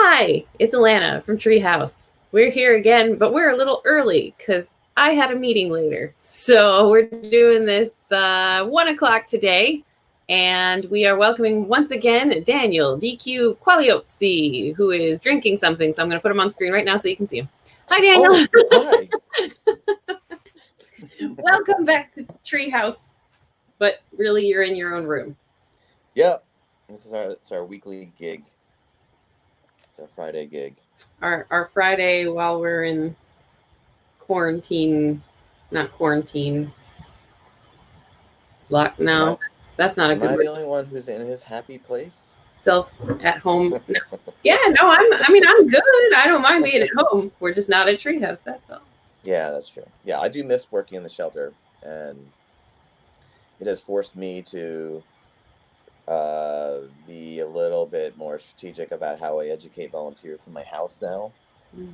Hi, it's Alana from Treehouse. We're here again, but we're a little early because I had a meeting later. So we're doing this 1 o'clock today, and we are welcoming once again Daniel Quagliozzi, who is drinking something. So I'm going to put him on screen right now so you can see him. Hi, Daniel. Oh, hi. Welcome back to Treehouse, but really you're in your own room. Yep. It's our weekly gig. It's our Friday gig. Our Friday while we're in quarantine, not quarantine. No, that's not a good word. Am I word. the only one who's in his happy place? Self at home. No. Yeah, no, I'm good. I don't mind being at home. We're just not at Treehouse, that's all. Yeah, that's true. Yeah, I do miss working in the shelter, and it has forced me to be a little bit more strategic about how I educate volunteers in my house now.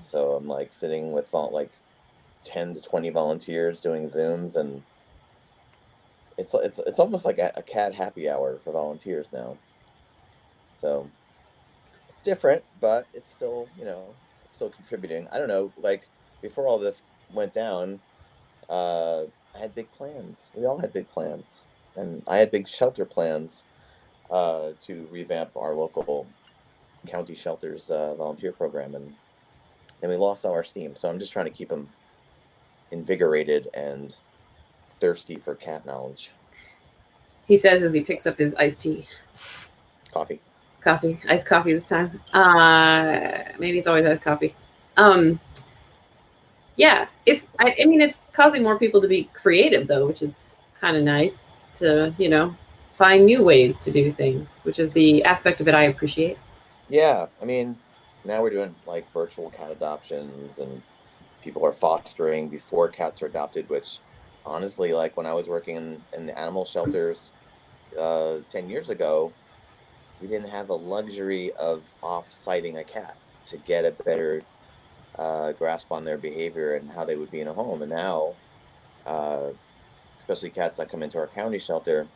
So I'm like sitting with like 10 to 20 volunteers doing Zooms, and it's almost like a cat happy hour for volunteers now. So it's different, but it's still, it's still contributing. I don't know, like before all this went down, I had big plans. We all had big plans, and I had big shelter plans to revamp our local county shelters volunteer program, and then we lost all our steam. So I'm just trying to keep them invigorated and thirsty for cat knowledge. He says as he picks up his iced tea. Coffee. Iced coffee this time. Maybe it's always iced coffee. Yeah, it's causing more people to be creative though, which is kind of nice to, find new ways to do things, which is the aspect of it I appreciate. Yeah, now we're doing like virtual cat adoptions, and people are fostering before cats are adopted, which honestly, like when I was working in the animal shelters 10 years ago, we didn't have the luxury of off-siting a cat to get a better grasp on their behavior and how they would be in a home. And now, especially cats that come into our county shelter,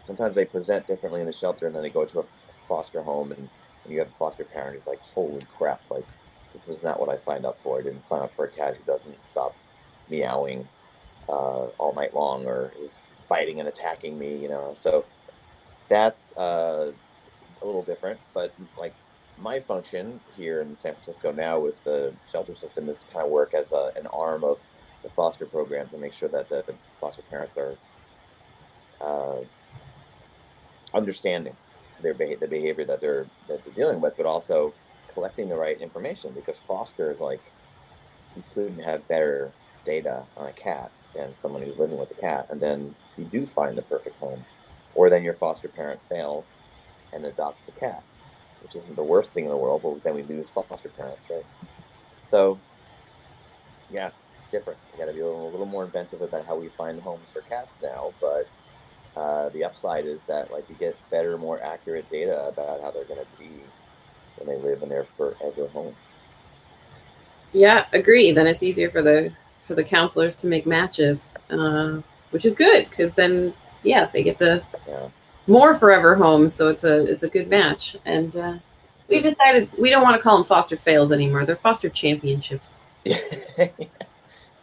sometimes they present differently in the shelter, and then they go to a foster home, and you have a foster parent who's like, holy crap, like this was not what I signed up for. I didn't sign up for a cat who doesn't stop meowing all night long or is biting and attacking me, So that's a little different, but like my function here in San Francisco now with the shelter system is to kind of work as an arm of the foster program to make sure that the foster parents are understanding the behavior that they're dealing with, but also collecting the right information, because foster is like, you couldn't have better data on a cat than someone who's living with a cat. And then you do find the perfect home, or then your foster parent fails and adopts a cat, which isn't the worst thing in the world, but then we lose foster parents, right? So yeah, it's different. We got to be a little more inventive about how we find homes for cats now, but the upside is that like you get better, more accurate data about how they're going to be when they live in their forever home. Yeah, agree. Then it's easier for the counselors to make matches, which is good, because then they get the more forever homes, so it's a good match. And we decided we don't want to call them foster fails anymore. They're foster championships.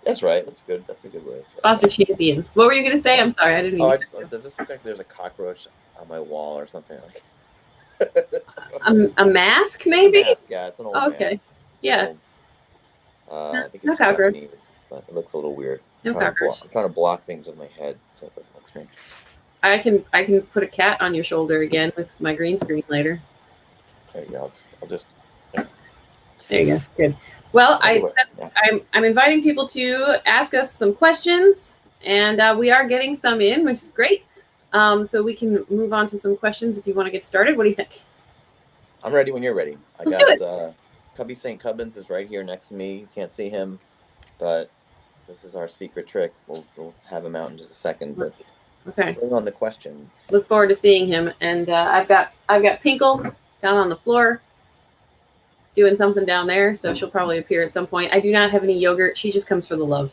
That's right. That's good. That's a good way. Foster champions. What were you gonna say? I'm sorry, I didn't mean. Does this look like there's a cockroach on my wall or something? A mask, maybe? Mask. Yeah, it's an old mask. Okay. Yeah. I think it's Japanese, but it looks a little weird. I'm trying to block things with my head so it doesn't look strange. I can put a cat on your shoulder again with my green screen later. There you go. I'll just. There you go. Good. Well, I'm inviting people to ask us some questions, and we are getting some in, which is great. So we can move on to some questions if you want to get started. What do you think? I'm ready when you're ready. Let's do it. Cubby St. Cubbins is right here next to me. You can't see him, but this is our secret trick. We'll have him out in just a second, but okay. Bring on the questions. Look forward to seeing him. And I've got Pinkle down on the floor doing something down there, so she'll probably appear at some point. I do not have any yogurt. She just comes for the love.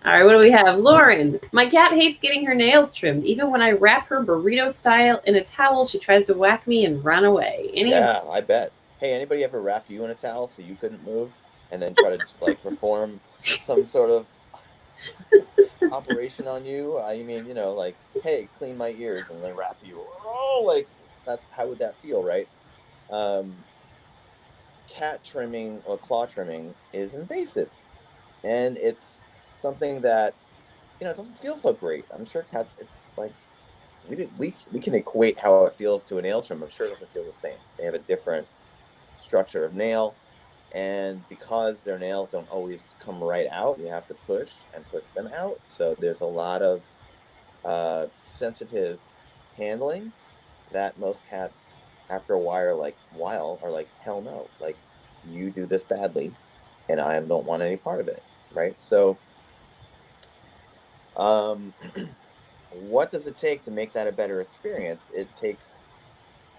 All right, what do we have? Lauren, my cat hates getting her nails trimmed. Even when I wrap her burrito style in a towel, she tries to whack me and run away. Yeah, I bet. Hey, anybody ever wrap you in a towel so you couldn't move and then try to like perform some sort of operation on you? I mean, like, hey, clean my ears and then wrap you. Oh, like that's how would that feel, right? Um, Cat trimming or claw trimming is invasive, and it's something that it doesn't feel so great. I'm sure cats. It's like we can equate how it feels to a nail trim. I'm sure it doesn't feel the same. They have a different structure of nail, and because their nails don't always come right out, you have to push and push them out. So there's a lot of sensitive handling that most cats after a while are like, hell no, like you do this badly and I don't want any part of it, right? So what does it take to make that a better experience? It takes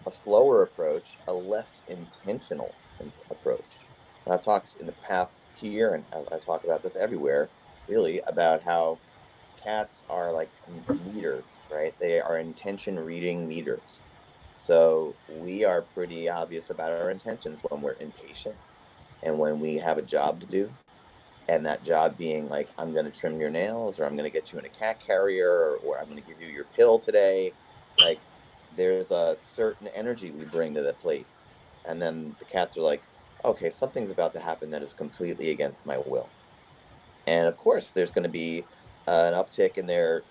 a slower approach, a less intentional approach. And I've talked in the past here, and I talk about this everywhere, really, about how cats are like meters, right? They are intention reading meters. So we are pretty obvious about our intentions when we're impatient and when we have a job to do. And that job being like, I'm going to trim your nails, or I'm going to get you in a cat carrier, or I'm going to give you your pill today. Like, there's a certain energy we bring to the plate. And then the cats are like, okay, something's about to happen that is completely against my will. And of course, there's going to be an uptick in their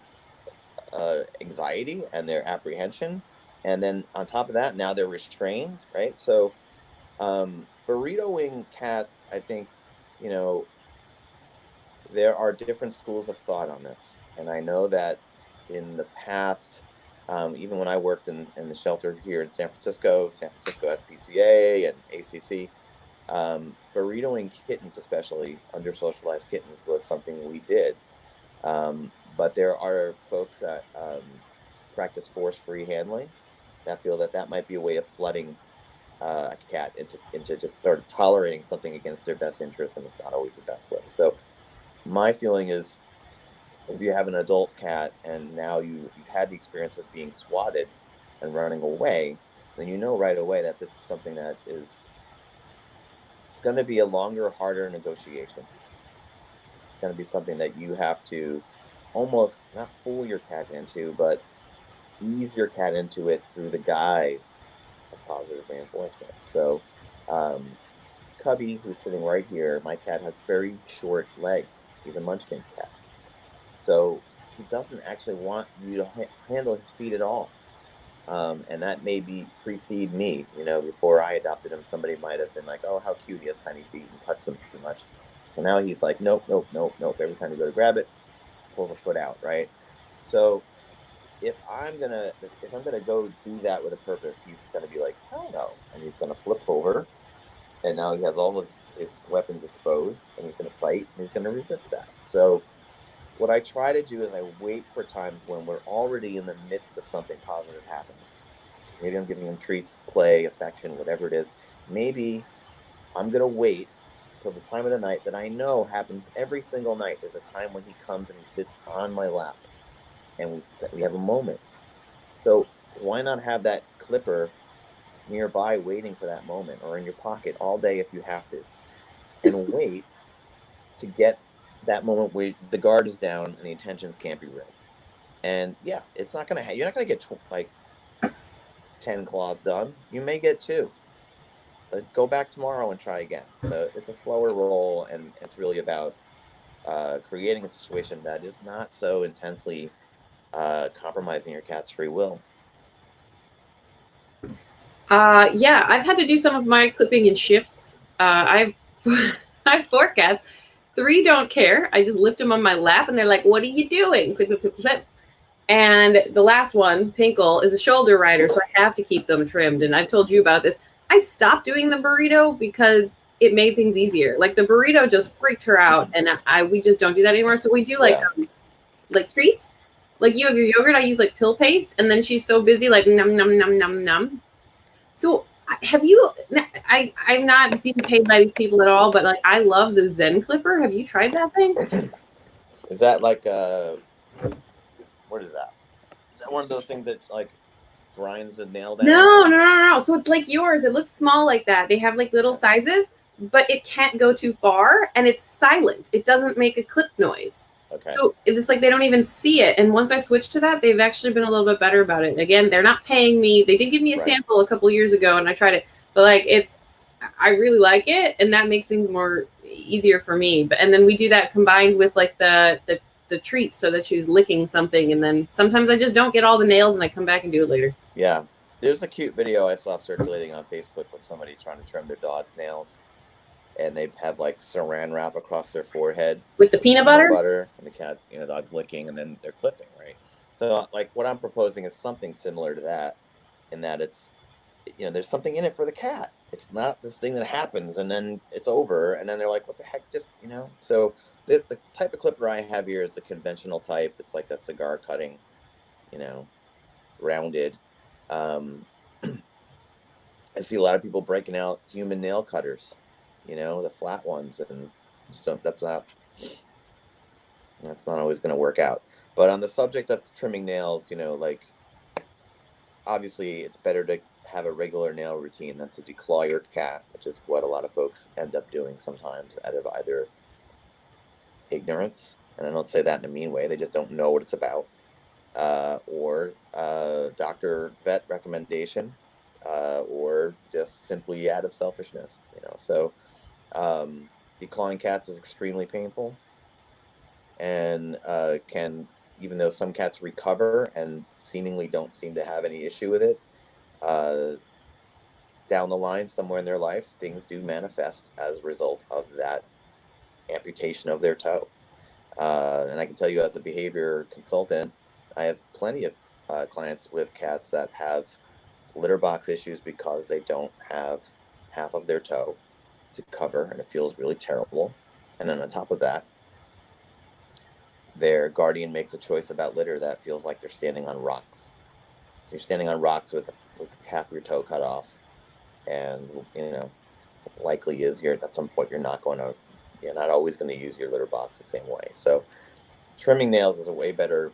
anxiety and their apprehension. And then on top of that, now they're restrained, right? So, burritoing cats, I think, you know, there are different schools of thought on this. And I know that in the past, even when I worked in the shelter here in San Francisco SPCA and ACC, burritoing kittens, especially under socialized kittens, was something we did. But there are folks that practice force-free handling that feel that might be a way of flooding a cat into just sort of tolerating something against their best interest, and it's not always the best way. So my feeling is, if you have an adult cat and now you've had the experience of being swatted and running away, then you know right away that this is something that it's going to be a longer, harder negotiation. It's going to be something that you have to almost not fool your cat into, but ease your cat into it through the guise of positive reinforcement. So, Cubby, who's sitting right here, my cat has very short legs. He's a munchkin cat. So he doesn't actually want you to handle his feet at all. And that may precede me. Before I adopted him, somebody might have been like, oh, how cute, he has tiny feet, and touched them too much. So now he's like, nope, nope, nope, nope. Every time you go to grab it, pull the foot out, right? So if I'm gonna go do that with a purpose, he's gonna be like, hell no, and he's gonna flip over, and now he has all his weapons exposed, and he's gonna fight, and he's gonna resist that. So what I try to do is I wait for times when we're already in the midst of something positive happening. Maybe I'm giving him treats, play, affection, whatever it is. Maybe I'm gonna wait till the time of the night that I know happens every single night. There's a time when he comes and he sits on my lap, and we have a moment. So why not have that clipper nearby waiting for that moment, or in your pocket all day if you have to, and wait to get that moment where the guard is down and the intentions can't be read. And yeah, it's not gonna you're not gonna get like 10 claws done. You may get 2. But go back tomorrow and try again. So it's a slower roll, and it's really about creating a situation that is not so intensely compromising your cat's free will. Yeah, I've had to do some of my clipping in shifts. I have 4 cats. 3 don't care. I just lift them on my lap, and they're like, "What are you doing?" Clip, clip, clip, clip. And the last one, Pinkle, is a shoulder rider, so I have to keep them trimmed. And I've told you about this. I stopped doing the burrito because it made things easier. Like the burrito just freaked her out, and we just don't do that anymore. So we do like treats. Like you have your yogurt, I use like pill paste, and then she's so busy like num num num num num. So have you? I'm not being paid by these people at all, but like I love the Zen clipper. Have you tried that thing? Is that like what is that? Is that one of those things that like grinds the nail down? No. So it's like yours. It looks small like that. They have like little sizes, but it can't go too far, and it's silent. It doesn't make a clip noise. Okay. So it's like they don't even see it. And once I switched to that, they've actually been a little bit better about it. Again, they're not paying me. They did give me a sample a couple years ago, and I tried it. But like I really like it, and that makes things more easier for me. But and then we do that combined with like the treats, so that she's licking something, and then sometimes I just don't get all the nails, and I come back and do it later. Yeah, there's a cute video I saw circulating on Facebook with somebody trying to trim their dog's nails, and they have like saran wrap across their forehead with the peanut butter, and the cat's dog's licking, and then they're clipping, right? So like what I'm proposing is something similar to that, in that it's there's something in it for the cat. It's not this thing that happens and then it's over, and then they're like, what the heck, just So the type of clipper I have here is the conventional type. It's like a cigar cutting, rounded. I see a lot of people breaking out human nail cutters, the flat ones, and so that's not always going to work out. But on the subject of trimming nails, like obviously it's better to have a regular nail routine than to declaw your cat, which is what a lot of folks end up doing sometimes out of either ignorance, and I don't say that in a mean way, they just don't know what it's about, or doctor vet recommendation, or just simply out of selfishness. So declawing cats is extremely painful, and can, even though some cats recover and seemingly don't seem to have any issue with it, down the line somewhere in their life, things do manifest as a result of that amputation of their toe. And I can tell you, as a behavior consultant, I have plenty of clients with cats that have litter box issues because they don't have half of their toe to cover, and it feels really terrible. And then on top of that, their guardian makes a choice about litter that feels like they're standing on rocks. So you're standing on rocks with half of your toe cut off, and likely is at some point you're not always going to use your litter box the same way. So trimming nails is a way better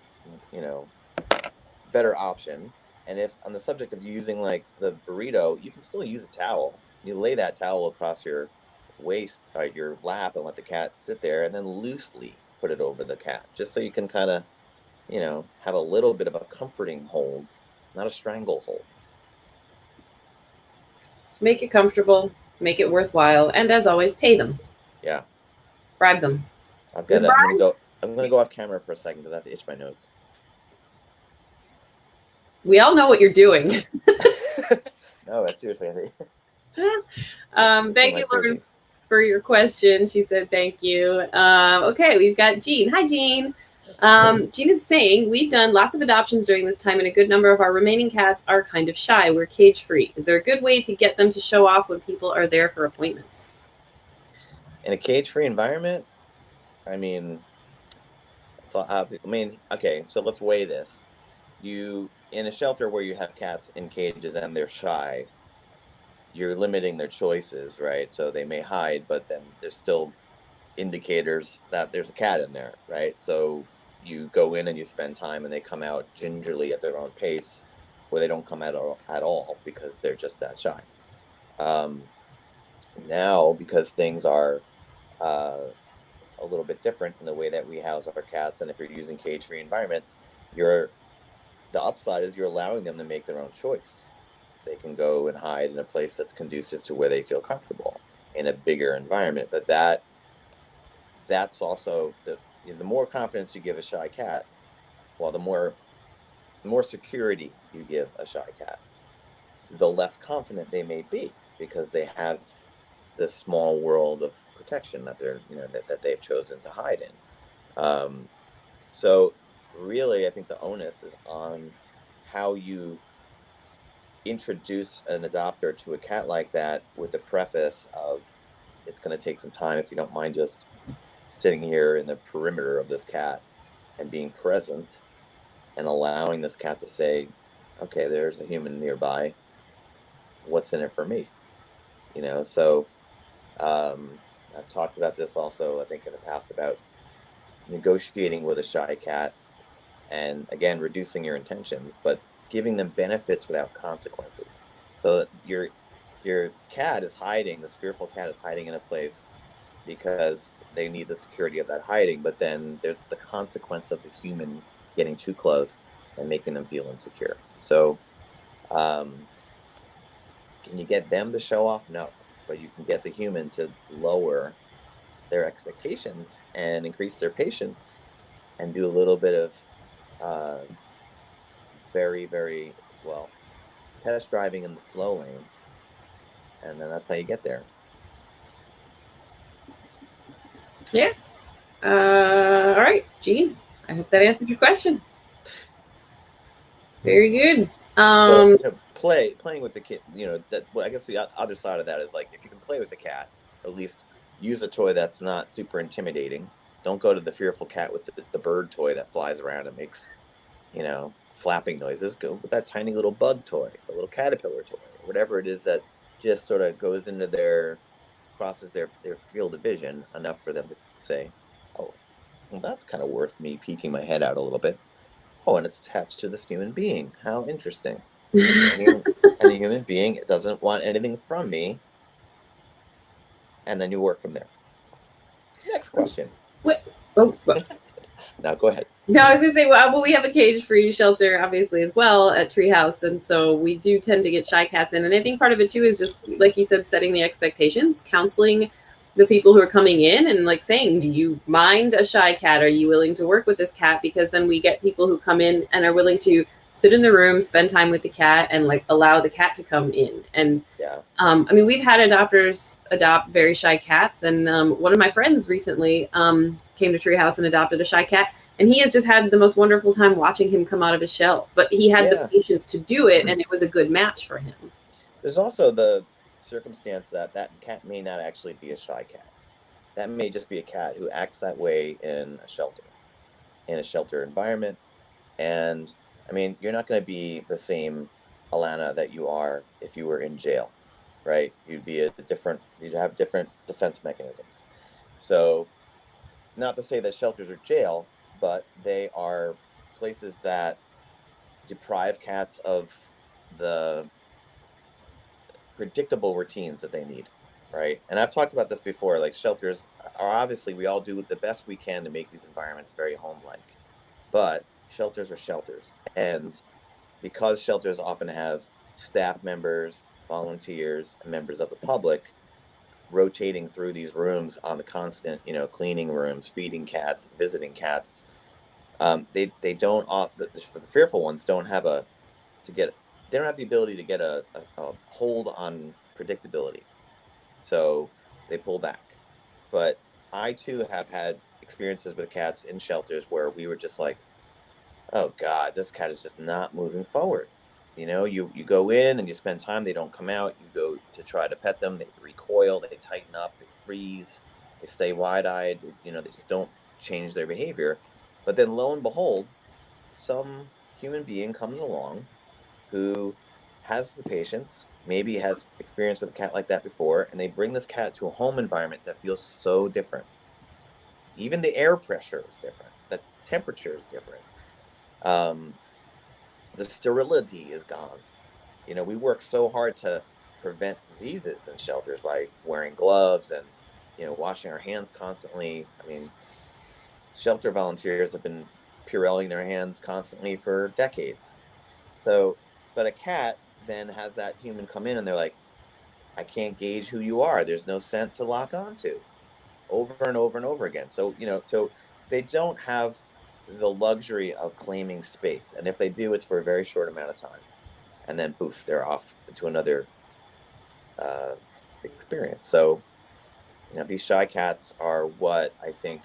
option. And if on the subject of using like the burrito, you can still use a towel. You lay that towel across your waist, your lap, and let the cat sit there, and then loosely put it over the cat, just so you can kind of have a little bit of a comforting hold, not a strangle hold. Make it comfortable, make it worthwhile, and as always, pay them. Yeah. Bribe them. I'm gonna go off camera for a second because I have to itch my nose. We all know what you're doing. No, seriously. Thank you, Lauren, for your question. She said thank you. Okay, we've got Jean. Hi, Jean. Jean is saying, we've done lots of adoptions during this time, and a good number of our remaining cats are kind of shy. We're cage-free. Is there a good way to get them to show off when people are there for appointments? In a cage-free environment, okay, so let's weigh this. In a shelter where you have cats in cages and they're shy, you're limiting their choices, right? So they may hide, but then there's still indicators that there's a cat in there, right? So you go in and you spend time, and they come out gingerly at their own pace, or they don't come out at all because they're just that shy. Now, because things are a little bit different in the way that we house our cats, and if you're using cage-free environments, the upside is you're allowing them to make their own choice. They can go and hide in a place that's conducive to where they feel comfortable in a bigger environment. But that's also the more confidence you give a shy cat, well, the more security you give a shy cat, the less confident they may be, because they have this small world of protection that they're that they've chosen to hide in. So really, I think the onus is on how you introduce an adopter to a cat like that, with the preface of, it's going to take some time. If you don't mind just sitting here in the perimeter of this cat and being present and allowing this cat to say, okay, there's a human nearby, what's in it for me? So I've talked about this also, I think, in the past, about negotiating with a shy cat, and again, reducing your intentions, but giving them benefits without consequences. So that your cat is hiding, this fearful cat is hiding in a place because they need the security of that hiding, but then there's the consequence of the human getting too close and making them feel insecure. So, can you get them to show off? No, but you can get the human to lower their expectations and increase their patience and do a little bit of uh, very, very well test driving in the slow lane, and then that's how you get there. Yeah. All right, Jean. I hope that answered your question. Very good. But playing with the kid, that. Well, I guess the other side of that is like if you can play with the cat, at least use a toy that's not super intimidating. Don't go to the fearful cat with the bird toy that flies around and makes flapping noises. Go with that tiny little bug toy, the little caterpillar toy, or whatever it is that just sort of goes into crosses their field of vision enough for them to say, oh, well, that's kind of worth me peeking my head out a little bit. Oh, and it's attached to this human being. How interesting. And the human being doesn't want anything from me. And then you work from there. Next question. What? Oh, now go ahead. No, I was gonna say, well, we have a cage-free shelter, obviously, as well at Treehouse, and so we do tend to get shy cats in. And I think part of it too is just, like you said, setting the expectations, counseling the people who are coming in, and like saying, "Do you mind a shy cat? Are you willing to work with this cat?" Because then we get people who come in and are willing to sit in the room, spend time with the cat, and like allow the cat to come in. And yeah, I mean, we've had adopters adopt very shy cats, and one of my friends recently came to Treehouse and adopted a shy cat. And he has just had the most wonderful time watching him come out of his shell. But he had the patience to do it, and it was a good match for him. There's also the circumstance that cat may not actually be a shy cat. That may just be a cat who acts that way in a shelter environment. And I mean, you're not going to be the same Alana that you are if you were in jail, right? You'd have different defense mechanisms. So, not to say that shelters are jail, but they are places that deprive cats of the predictable routines that they need, right? And I've talked about this before. Like shelters are obviously, we all do the best we can to make these environments very home-like, but shelters are shelters, and because shelters often have staff members, volunteers, and members of the public rotating through these rooms on the constant, cleaning rooms, feeding cats, visiting cats. They don't the fearful ones don't have they don't have the ability to get a hold on predictability, so they pull back. But I too have had experiences with cats in shelters where we were just like, oh God, this cat is just not moving forward. You go in and you spend time, they don't come out. You go to try to pet them, they recoil, they tighten up, they freeze, they stay wide-eyed, they just don't change their behavior. But then lo and behold, some human being comes along who has the patience, maybe has experience with a cat like that before, and they bring this cat to a home environment that feels so different. Even the air pressure is different, the temperature is different. The sterility is gone. We work so hard to prevent diseases in shelters by wearing gloves and, washing our hands constantly. I mean, shelter volunteers have been Purelling their hands constantly for decades. So, but a cat then has that human come in and they're like, I can't gauge who you are. There's no scent to lock onto, over and over and over again. So, so they don't have the luxury of claiming space. And if they do, it's for a very short amount of time. And then poof, they're off to another experience. So, these shy cats are what I think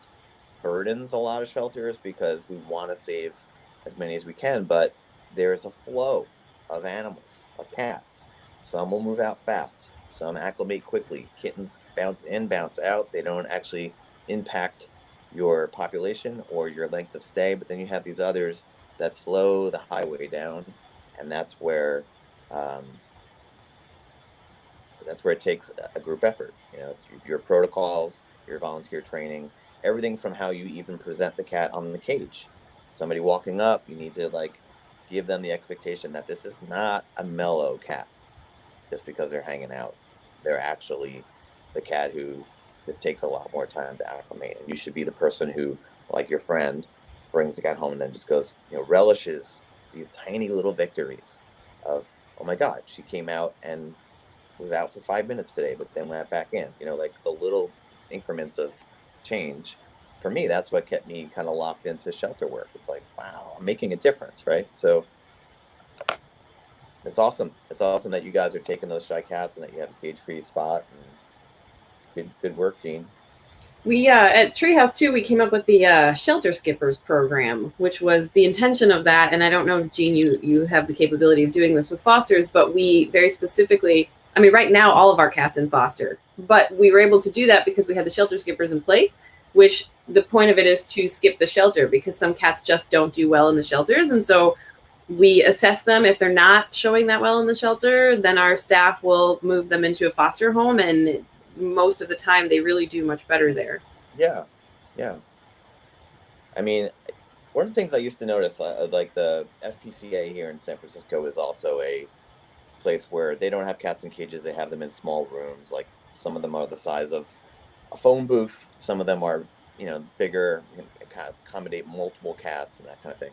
burdens a lot of shelters because we want to save as many as we can, but there's a flow of animals, of cats. Some will move out fast, some acclimate quickly. Kittens bounce in, bounce out. They don't actually impact your population or your length of stay, but then you have these others that slow the highway down, and um, that's where it takes a group effort. It's your protocols, your volunteer training, everything from how you even present the cat on the cage. Somebody walking up, you need to like give them the expectation that this is not a mellow cat just because they're hanging out. They're actually the cat who this takes a lot more time to acclimate. And you should be the person who, like your friend, brings the cat home and then just goes, relishes these tiny little victories of, oh my God, she came out and was out for 5 minutes today, but then went back in. Like the little increments of change. For me, that's what kept me kind of locked into shelter work. It's like, wow, I'm making a difference, right? So it's awesome. It's awesome that you guys are taking those shy cats and that you have a cage-free spot. And good work, Gene. We at Treehouse too, we came up with the Shelter Skippers program, which was the intention of that. And I don't know, Gene, you have the capability of doing this with fosters, but we very specifically, I mean, right now all of our cats in foster, but we were able to do that because we had the Shelter Skippers in place, which the point of it is to skip the shelter because some cats just don't do well in the shelters. And so we assess them. If they're not showing that well in the shelter, then our staff will move them into a foster home, and most of the time they really do much better there. Yeah. I mean, one of the things I used to notice, like the SPCA here in San Francisco is also a place where they don't have cats in cages. They have them in small rooms. Like some of them are the size of a phone booth. Some of them are, bigger, kind of accommodate multiple cats and that kind of thing.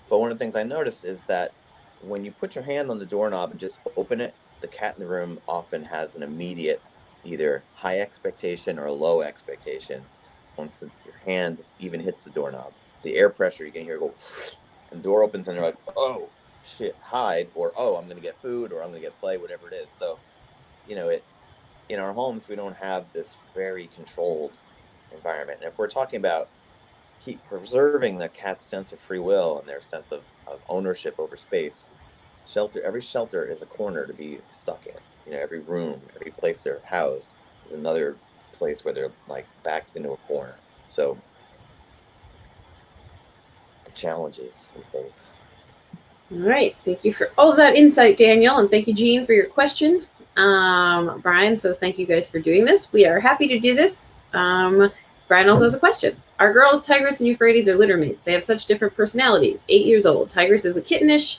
But one of the things I noticed is that when you put your hand on the doorknob and just open it, the cat in the room often has an immediate either high expectation or low expectation once your hand even hits the doorknob. The air pressure, you can hear go, and the door opens and they're like, oh, shit, hide, or oh, I'm going to get food or I'm going to get play, whatever it is. So, in our homes, we don't have this very controlled environment. And if we're talking about keep preserving the cat's sense of free will and their sense of ownership over space, every shelter is a corner to be stuck in. Every room, every place they're housed is another place where they're like backed into a corner. So the challenges we face. All right. Thank you for all of that insight, Daniel. And thank you, Jean, for your question. Brian says, thank you guys for doing this. We are happy to do this. Brian also has a question. Our girls, Tigress and Euphrates, are litter mates. They have such different personalities. 8 years old. Tigress is a kittenish,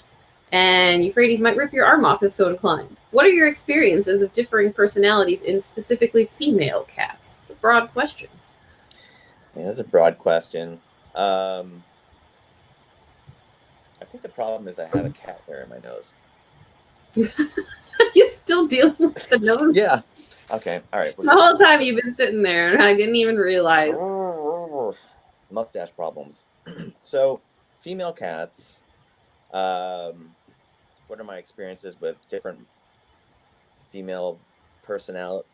and Euphrates might rip your arm off if so inclined. What are your experiences of differing personalities in specifically female cats? It's a broad question. Yeah, that's a broad question. I think the problem is I have a cat hair in my nose. You're still dealing with the nose? Yeah. Okay. All right. The whole time you've been sitting there, and I didn't even realize. Mustache problems. So, female cats. What are my experiences with different female personalities?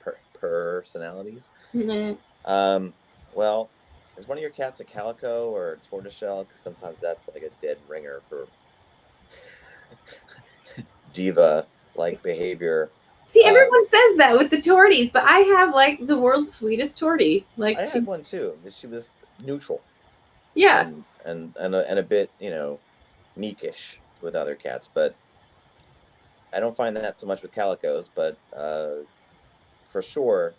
Mm-hmm. Well, is one of your cats a calico or a tortoiseshell? Because sometimes that's like a dead ringer for diva-like behavior. See, everyone says that with the torties, but I have like the world's sweetest tortie. Like I had one too. She was neutral. Yeah. And a bit, meekish with other cats, but I don't find that so much with calicos, but for sure.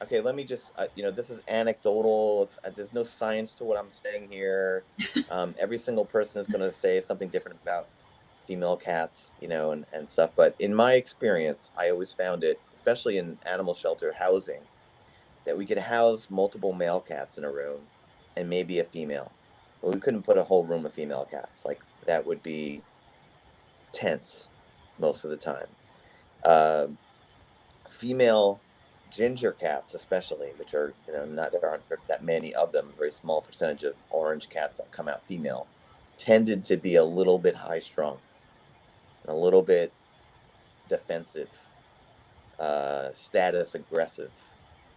Okay, let me just, this is anecdotal. There's no science to what I'm saying here. Every single person is going to say something different about female cats, and stuff. But in my experience, I always found it, especially in animal shelter housing, that we could house multiple male cats in a room and maybe a female. But we couldn't put a whole room of female cats. Like, that would be tense most of the time. Female ginger cats, especially, which are, there aren't that many of them, a very small percentage of orange cats that come out female, tended to be a little bit high strung, a little bit defensive, status aggressive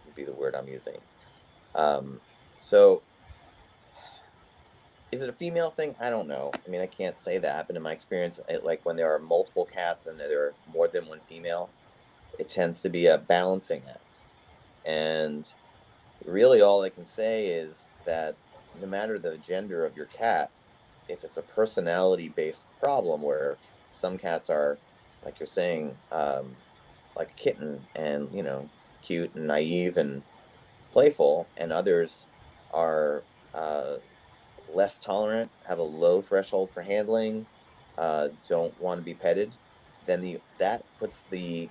would be the word I'm using. So is it a female thing? I don't know. I mean, I can't say that, but in my experience, like when there are multiple cats and there are more than one female, it tends to be a balancing act. And really all I can say is that no matter the gender of your cat, if it's a personality-based problem where some cats are, like you're saying, like a kitten and, cute and naive and playful, and others are less tolerant, have a low threshold for handling, don't want to be petted, then that puts the,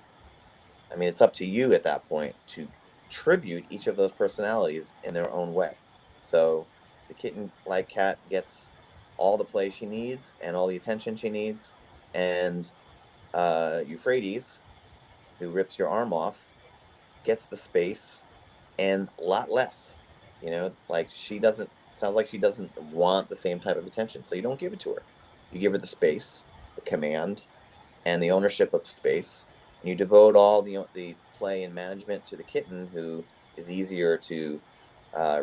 I mean, it's up to you at that point to tribute each of those personalities in their own way. So the kitten, like cat, gets all the play she needs and all the attention she needs, and Euphrates, who rips your arm off, gets the space and a lot less. You know, like she doesn't, sounds like she doesn't want the same type of attention. So you don't give it to her. You give her the space, the command, and the ownership of space. And you devote all the play and management to the kitten, who is easier to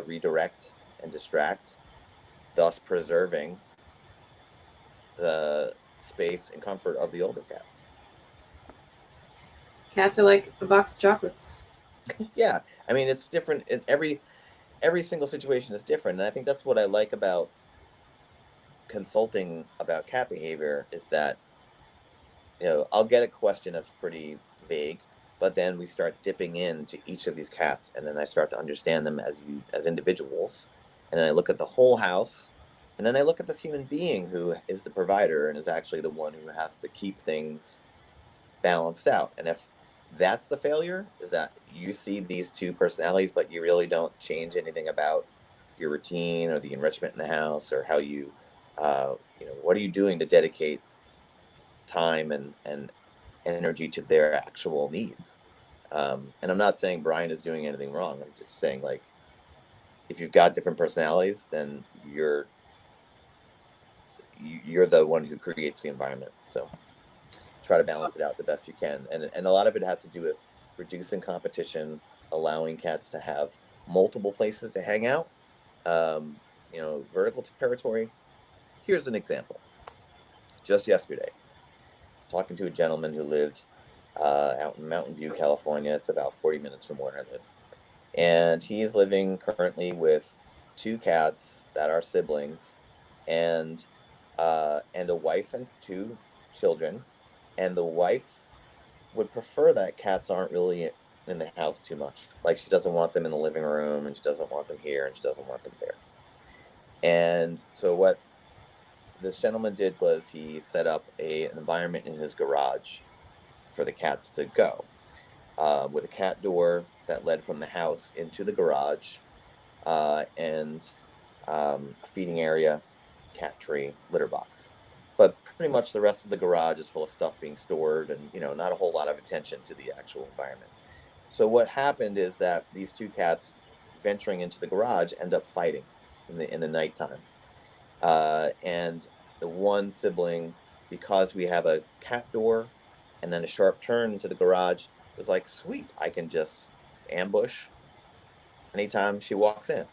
redirect and distract, thus preserving the space and comfort of the older cats. Cats are like a box of chocolates. Yeah, I mean, it's different in every single situation is different, and I think that's what I like about consulting about cat behavior, is that, you know, I'll get a question that's pretty vague, but then we start dipping into each of these cats, and then I start to understand them as individuals, and then I look at the whole house, and then I look at this human being who is the provider and is actually the one who has to keep things balanced out. And if that's the failure, is that you see these two personalities, but you really don't change anything about your routine or the enrichment in the house, or how you, you know, what are you doing to dedicate time and energy to their actual needs? And I'm not saying Brian is doing anything wrong. I'm just saying, like, if you've got different personalities, then you're the one who creates the environment. So try to balance it out the best you can. And a lot of it has to do with reducing competition, allowing cats to have multiple places to hang out. You know, vertical territory. Here's an example. Just yesterday, I was talking to a gentleman who lives out in Mountain View, California. It's about 40 minutes from where I live. And he's living currently with two cats that are siblings, and a wife and two children. And the wife would prefer that cats aren't really in the house too much. Like, she doesn't want them in the living room, and she doesn't want them here, and she doesn't want them there. And so what this gentleman did was he set up an environment in his garage for the cats to go, with a cat door that led from the house into the garage, and a feeding area, cat tree, litter box. But pretty much the rest of the garage is full of stuff being stored, and, you know, not a whole lot of attention to the actual environment. So what happened is that these two cats venturing into the garage end up fighting in the nighttime. And the one sibling, because we have a cat door and then a sharp turn into the garage, was like, sweet, I can just ambush anytime she walks in.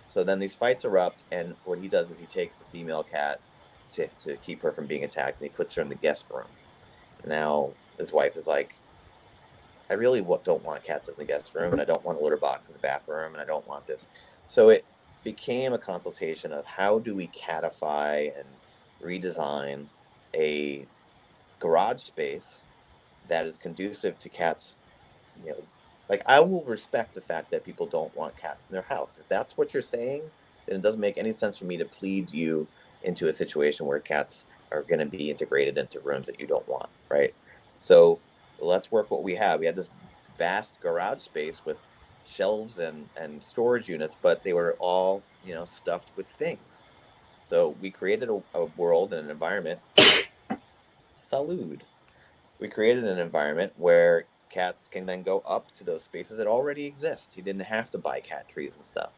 So then these fights erupt, and what he does is he takes the female cat to keep her from being attacked, and he puts her in the guest room. Now his wife is like, I really don't want cats in the guest room, and I don't want a litter box in the bathroom, and I don't want this. So it became a consultation of how do we catify and redesign a garage space that is conducive to cats. You know, like, I will respect the fact that people don't want cats in their house. If that's what you're saying, then it doesn't make any sense for me to plead you into a situation where cats are going to be integrated into rooms that you don't want, right? So let's work what we have. We had this vast garage space with shelves and storage units, but they were all, you know, stuffed with things. So we created a world and an environment. Salud. We created an environment where cats can then go up to those spaces that already exist. You didn't have to buy cat trees and stuff.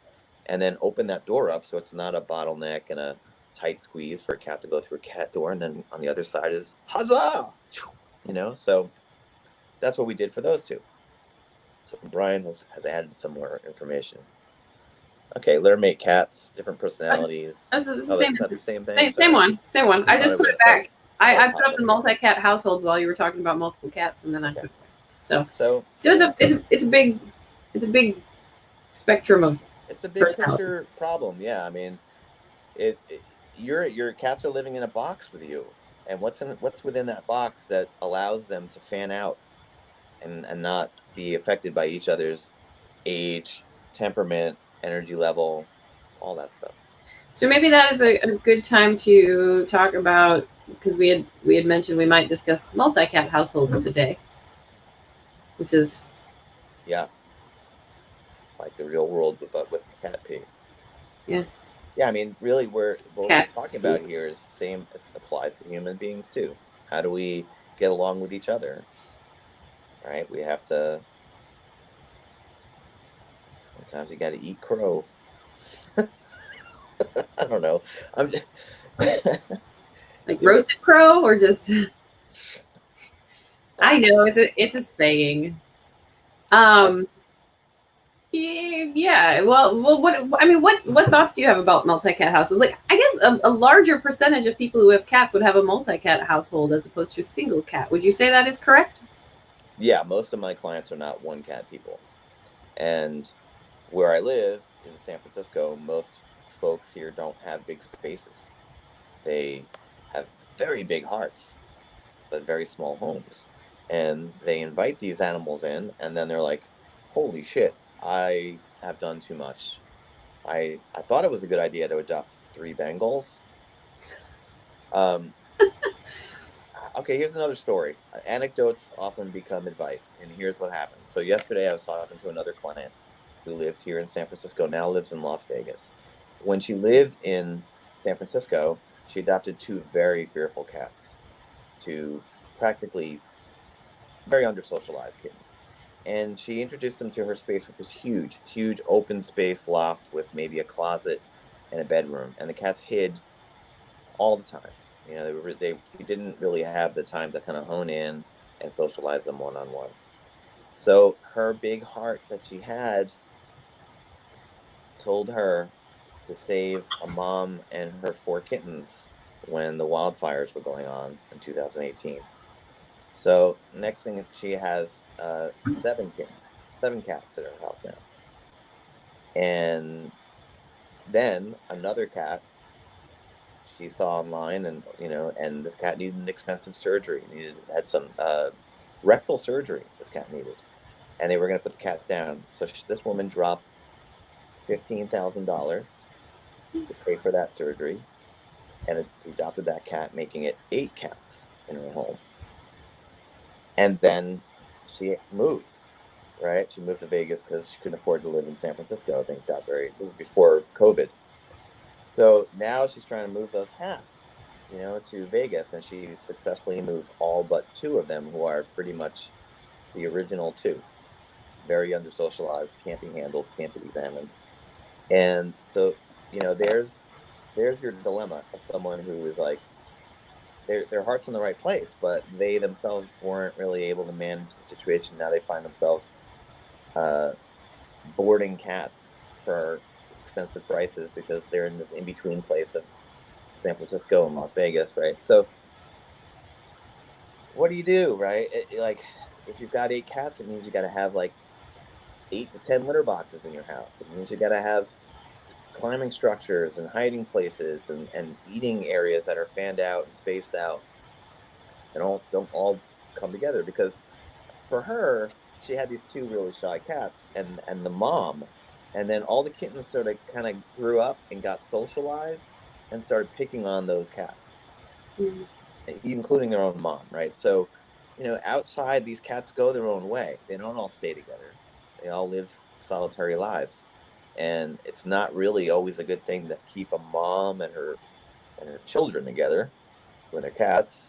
And then open that door up so it's not a bottleneck and a tight squeeze for a cat to go through a cat door. And then on the other side is huzzah! You know, so that's what we did for those two. So Brian has added some more information. Okay, littermate cats, different personalities. That's the same, that's the same thing. Same one. I just put it back. I put up the MultiCat Households while you were talking about multiple cats, and then I put it back. So it's a big spectrum of. It's a big picture problem. Yeah, I mean, your cats are living in a box with you, and what's within that box that allows them to fan out and not be affected by each other's age, temperament, energy level, all that stuff. So maybe that is a good time to talk about, because we had mentioned we might discuss multi-cat households today, which is like the real world, but with cat pee. Yeah. I mean, really, what we're talking pee. about here is the same. It applies to human beings too. How do we get along with each other? Right? We have to. Sometimes you got to eat crow. I don't know. I'm just, like roasted crow, or just. I know it's a saying. Yeah. Well, what thoughts do you have about multi-cat houses? Like, I guess a larger percentage of people who have cats would have a multi-cat household as opposed to a single cat. Would you say that is correct? Yeah, most of my clients are not one cat people, and where I live in San Francisco, most folks here don't have big spaces. They have very big hearts, but very small homes. And they invite these animals in, and then they're like, holy shit, I have done too much. I thought it was a good idea to adopt 3 Bengals. Okay, here's another story. Anecdotes often become advice, and here's what happened. So, yesterday I was talking to another client who lived here in San Francisco, now lives in Las Vegas. When she lived in San Francisco, she adopted 2 very fearful cats, 2 practically very undersocialized kittens. And she introduced them to her space, which was huge, huge open space loft with maybe a closet and a bedroom. And the cats hid all the time. You know, she didn't really have the time to kind of hone in and socialize them one on one. So her big heart that she had told her to save a mom and her 4 kittens when the wildfires were going on in 2018. So next thing, she has 7 cats at her house now. And then another cat she saw online, and and this cat needed an expensive surgery. Had some rectal surgery. This cat needed, and they were going to put the cat down. So this woman dropped $15,000 to pay for that surgery, and she adopted that cat, making it 8 cats in her home. And then she moved. Right, she moved to Vegas because she couldn't afford to live in San Francisco. I think this is before COVID. So now she's trying to move those cats, to Vegas, and she successfully moved all but 2 of them, who are pretty much the original 2. Very undersocialized, can't be handled, can't be examined. And so, there's your dilemma of someone who is like, their heart's in the right place, but they themselves weren't really able to manage the situation. Now they find themselves boarding cats for expensive prices because they're in this in-between place of San Francisco and Las Vegas, right? So what do you do, right? Like, if you've got 8 cats, it means you got to have like 8 to 10 litter boxes in your house. It means you got to have climbing structures and hiding places and eating areas that are fanned out and spaced out and don't all come together. Because for her, she had these 2 really shy cats and the mom, and then all the kittens sort of kind of grew up and got socialized and started picking on those cats, including their own mom, right? So, outside, these cats go their own way. They don't all stay together. They all live solitary lives, and it's not really always a good thing to keep a mom and her children together with their cats,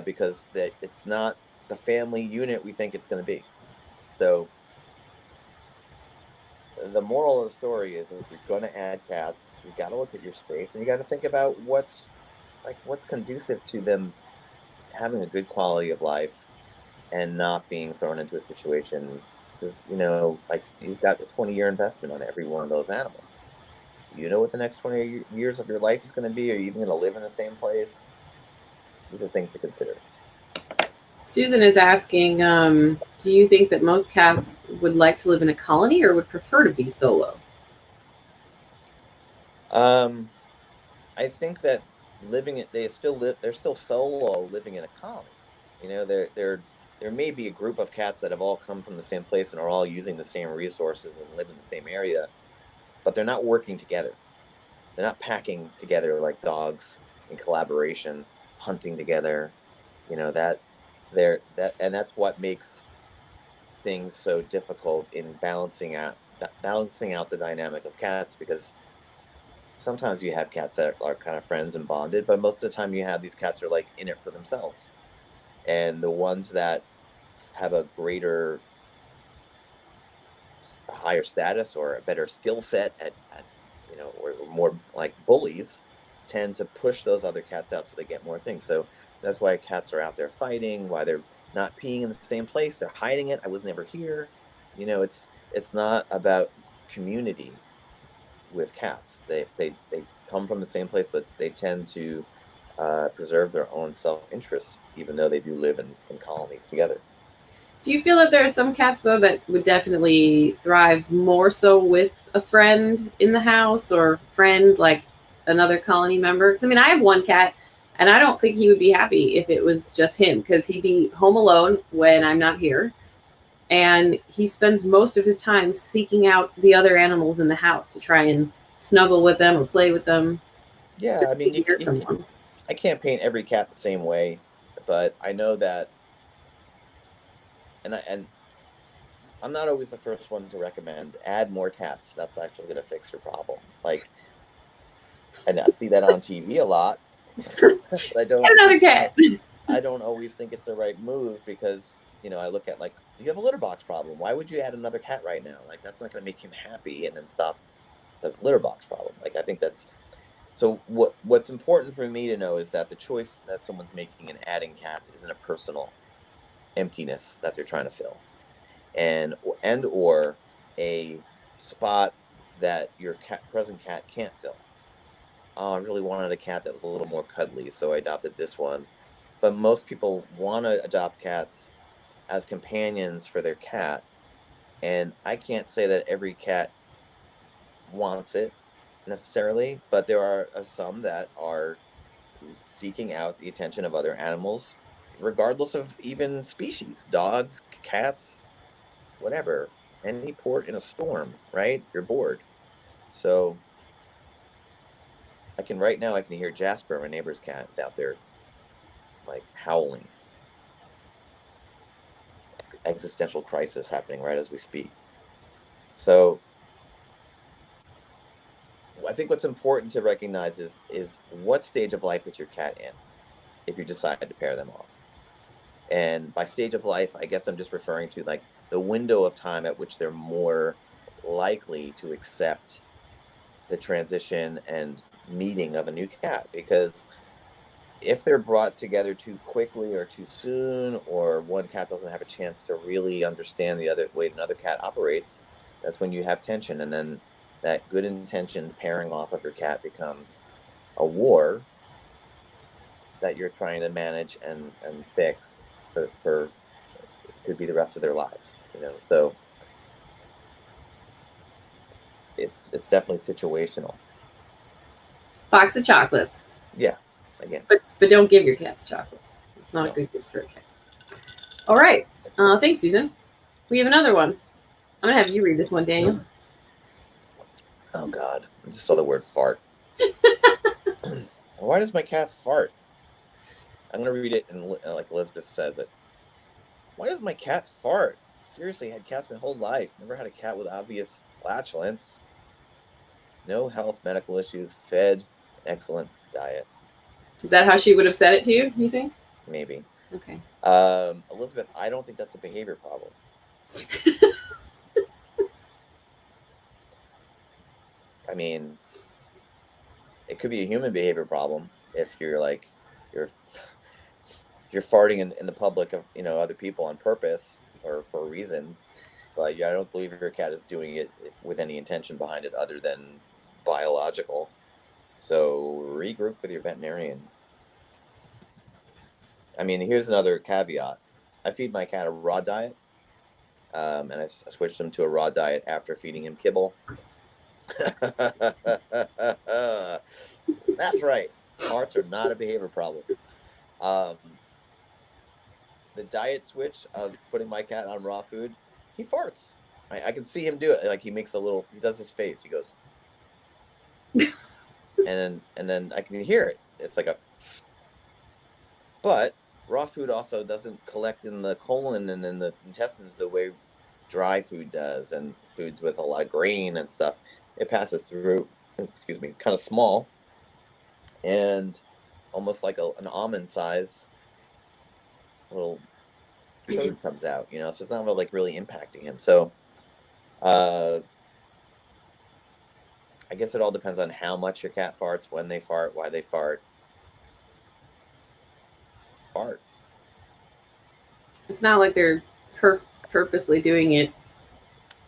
because it's not the family unit we think it's going to be. So the moral of the story is, if you're going to add cats, you got to look at your space, and you got to think about what's conducive to them having a good quality of life and not being thrown into a situation, because like, you've got a 20-year investment on every one of those animals. You know what the next 20 years of your life is going to be? Are you even going to live in the same place? These are things to consider. Susan is asking, do you think that most cats would like to live in a colony or would prefer to be solo? I think that they're still solo living in a colony. There may be a group of cats that have all come from the same place and are all using the same resources and live in the same area, but they're not working together. they're not packing together like dogs in collaboration, hunting together. You know, and that's what makes things so difficult in balancing out the dynamic of cats, because sometimes you have cats that are kind of friends and bonded, but most of the time you have these cats are like in it for themselves. And the ones that have a greater, a higher status or a better skill set at you know, or more like bullies, tend to push those other cats out so they get more things. So that's why cats are out there fighting, why they're not peeing in the same place, they're hiding it. I was never here. You know, it's not about community with cats. They come from the same place, but they tend to preserve their own self-interest, even though they do live in colonies together. Do you feel that there are some cats though that would definitely thrive more so with a friend in the house, or friend like another colony member? Because I mean, I have one cat, and I don't think he would be happy if it was just him, because he'd be home alone when I'm not here, and he spends most of his time seeking out the other animals in the house to try and snuggle with them or play with them. Yeah, Just I to mean, hear from them. I can't paint every cat the same way, but I know that, and I'm not always the first one to recommend add more cats. That's actually going to fix your problem. Like, and I see that on TV a lot, but Get another cat. I don't always think it's the right move, because you know, I look at, like, you have a litter box problem. Why would you add another cat right now? Like, that's not going to make him happy and then stop the litter box problem. Like, I think that's so. What's important for me to know is that the choice that someone's making in adding cats isn't a personal emptiness that they're trying to fill, and or a spot that your present cat can't fill. Oh, I really wanted a cat that was a little more cuddly, so I adopted this one. But most people want to adopt cats as companions for their cat, and I can't say that every cat wants it necessarily, but there are some that are seeking out the attention of other animals, regardless of even species, dogs, cats, whatever. Any port in a storm, right? You're bored. So right now I can hear Jasper, my neighbor's cat, is out there like howling. Existential crisis happening right as we speak. So I think what's important to recognize is what stage of life is your cat in if you decide to pair them off. And by stage of life, I guess I'm just referring to like the window of time at which they're more likely to accept the transition and meeting of a new cat. Because if they're brought together too quickly or too soon, or one cat doesn't have a chance to really understand the other way another cat operates, that's when you have tension. And then that good intentioned pairing off of your cat becomes a war that you're trying to manage and fix for could be the rest of their lives, you know. So it's definitely situational. Box of chocolates. Yeah, again. But don't give your cats chocolates. It's not a No. good gift for a cat. All right. Thanks, Susan. We have another one. I'm gonna have you read this one, Daniel. Oh God, I just saw the word fart. Why does my cat fart? I'm gonna read it in like Elizabeth says it. Why does my cat fart? Seriously, had cats my whole life. Never had a cat with obvious flatulence. No health, medical issues. Fed, excellent diet. Is that how she would have said it to you, you think? Maybe. Okay. Elizabeth, I don't think that's a behavior problem. I mean, it could be a human behavior problem if you're like you're farting in the public of, you know, other people on purpose or for a reason. But yeah, I don't believe your cat is doing it with any intention behind it other than biological. So regroup with your veterinarian. I mean, here's another caveat. I feed my cat a raw diet, and I switched him to a raw diet after feeding him kibble. That's right. Farts are not a behavior problem. Um, the diet switch of putting my cat on raw food, he farts. I can see him do it. Like he makes a little, he does his face. He goes, and then I can hear it. It's like a. But raw food also doesn't collect in the colon and in the intestines the way dry food does, and foods with a lot of grain and stuff. It passes through. Excuse me, kind of small, and almost like an almond size little turd comes out. So it's not really impacting him. So, I guess it all depends on how much your cat farts, when they fart, why they fart. It's not like they're purposely doing it.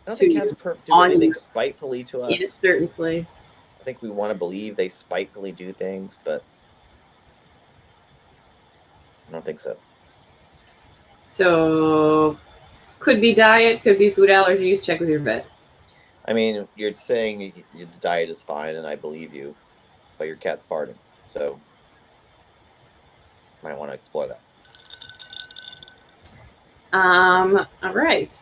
I don't think cats do anything spitefully to us. In a certain place. I think we want to believe they spitefully do things, but I don't think so. So, could be diet, could be food allergies. Check with your vet. I mean, you're saying the diet is fine, and I believe you, but your cat's farting, so might want to explore that. All right.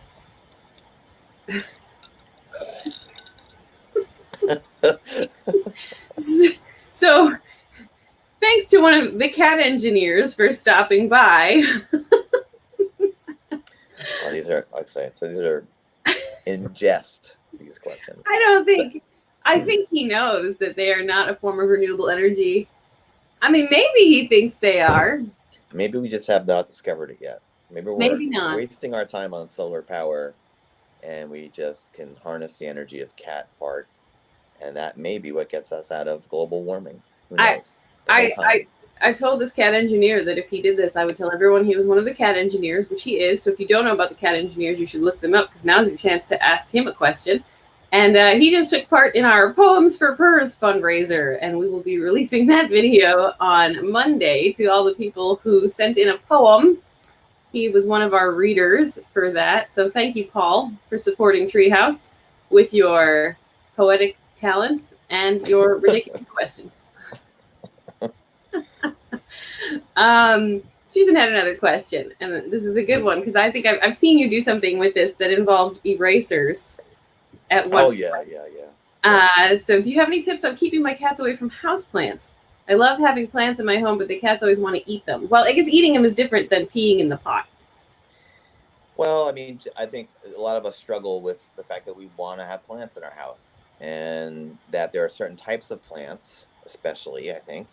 So, thanks to one of the cat engineers for stopping by. Well, these are, like I say, so these are in jest, these questions. I think he knows that they are not a form of renewable energy. I mean, maybe he thinks they are. Maybe we just have not discovered it yet. Maybe we're wasting our time on solar power, and we just can harness the energy of cat fart, and that may be what gets us out of global warming. Who knows? I told this cat engineer that if he did this, I would tell everyone he was one of the cat engineers, which he is. So if you don't know about the cat engineers, you should look them up, because now's your chance to ask him a question. And he just took part in our Poems for Purrs fundraiser, and we will be releasing that video on Monday to all the people who sent in a poem. He was one of our readers for that. So thank you, Paul, for supporting Treehouse with your poetic talents and your ridiculous questions. Susan had another question, and this is a good one, because I think I've seen you do something with this that involved erasers at one point. Yeah. So do you have any tips on keeping my cats away from houseplants? I love having plants in my home, but the cats always want to eat them. Well, I guess eating them is different than peeing in the pot. Well, I mean, I think a lot of us struggle with the fact that we want to have plants in our house, and that there are certain types of plants, especially, I think,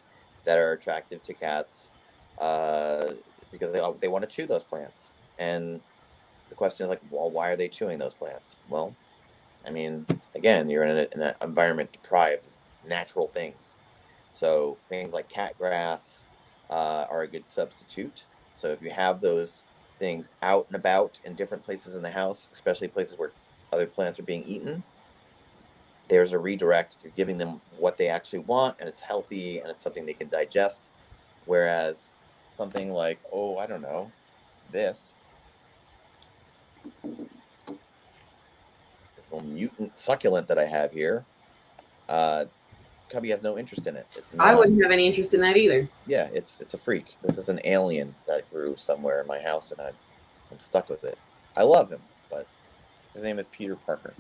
that are attractive to cats because they want to chew those plants. And the question is like, well, why are they chewing those plants? Well, I mean, again, you're in an environment deprived of natural things. So things like cat grass are a good substitute. So if you have those things out and about in different places in the house, especially places where other plants are being eaten, there's a redirect. You're giving them what they actually want, and it's healthy, and it's something they can digest. Whereas something like, oh, I don't know, this little mutant succulent that I have here, Cubby has no interest in it. I wouldn't have any interest in that either. Yeah, it's a freak. This is an alien that grew somewhere in my house, and I'm stuck with it. I love him, but his name is Peter Parker.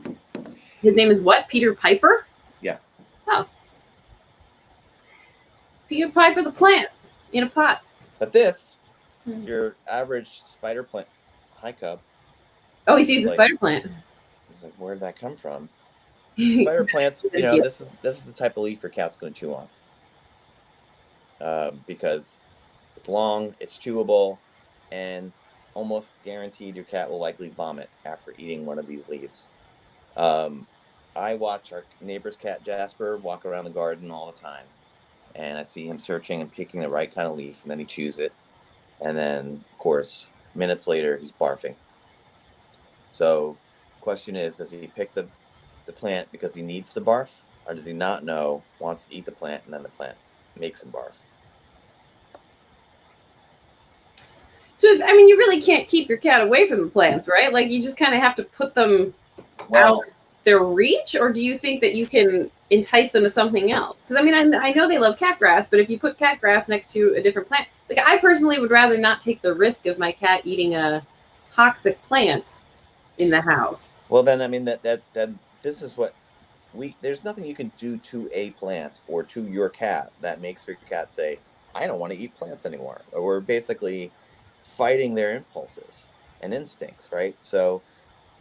His name is what? Peter Piper? Yeah. Oh. Peter Piper the plant in a pot. But this, your average spider plant. Hi, Cub. Oh, he sees the spider plant. He's like, where did that come from? Spider plants, this is the type of leaf your cat's going to chew on. Because it's long, it's chewable, and almost guaranteed your cat will likely vomit after eating one of these leaves. I watch our neighbor's cat Jasper walk around the garden all the time, and I see him searching and picking the right kind of leaf, and then he chews it, and then, of course, minutes later, he's barfing. So, question is, does he pick the plant because he needs to barf, or does he not know, wants to eat the plant, and then the plant makes him barf? So, I mean, you really can't keep your cat away from the plants, right? Like, you just kind of have to put them out their reach, or do you think that you can entice them to something else? Because, I mean, I know they love cat grass, but if you put cat grass next to a different plant, like, I personally would rather not take the risk of my cat eating a toxic plant in the house. Well, then, I mean, that this is what there's nothing you can do to a plant or to your cat that makes your cat say, I don't want to eat plants anymore. Or we're basically fighting their impulses and instincts, right? So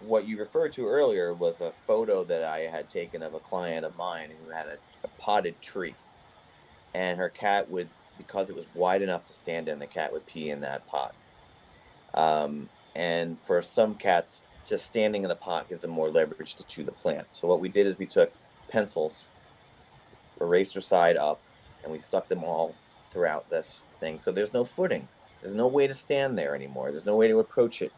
what you referred to earlier was a photo that I had taken of a client of mine who had a potted tree. And her cat would, because it was wide enough to stand in, the cat would pee in that pot. And for some cats, just standing in the pot gives them more leverage to chew the plant. So what we did is we took pencils, eraser side up, and we stuck them all throughout this thing. So there's no footing. There's no way to stand there anymore. There's no way to approach it.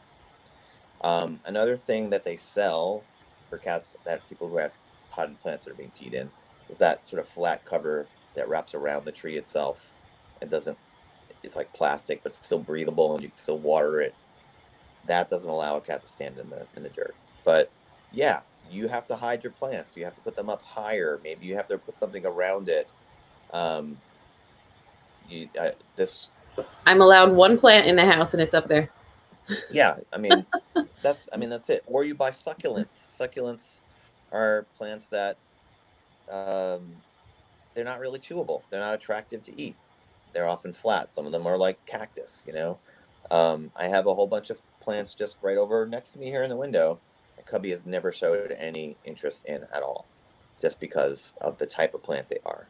Another thing that they sell for cats, that people who have potted plants that are being peed in, is that sort of flat cover that wraps around the tree itself. It's like plastic, but it's still breathable and you can still water it. That doesn't allow a cat to stand in the dirt. But yeah, you have to hide your plants. You have to put them up higher. Maybe you have to put something around it. I'm allowed one plant in the house and it's up there. Yeah, that's it. Or you buy succulents. Succulents are plants that they're not really chewable. They're not attractive to eat. They're often flat. Some of them are like cactus, you know. I have a whole bunch of plants just right over next to me here in the window. My cubby has never showed any interest in at all, just because of the type of plant they are.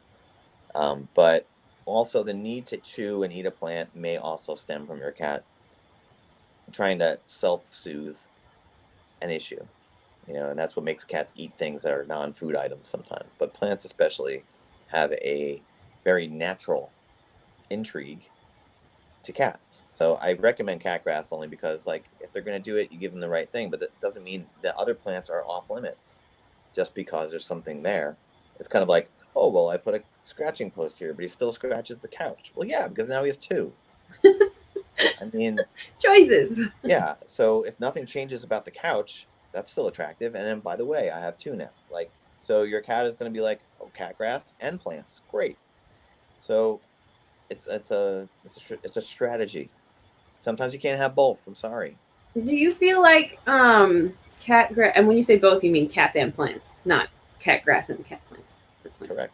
But also the need to chew and eat a plant may also stem from your cat trying to self-soothe an issue, you know, and that's what makes cats eat things that are non-food items sometimes. But plants especially have a very natural intrigue to cats. So I recommend cat grass only because, like, if they're going to do it, you give them the right thing, but that doesn't mean that other plants are off limits just because there's something there. It's kind of like, oh, well, I put a scratching post here, but he still scratches the couch. Well, yeah, because now he has two. I mean, choices. Yeah. So if nothing changes about the couch, that's still attractive. And then, by the way, I have two now. Like, so your cat is going to be like, oh, cat grass and plants, great. So it's a strategy. Sometimes you can't have both. I'm sorry. Do you feel like cat grass? And when you say both, you mean cats and plants, not cat grass and cat plants. Correct.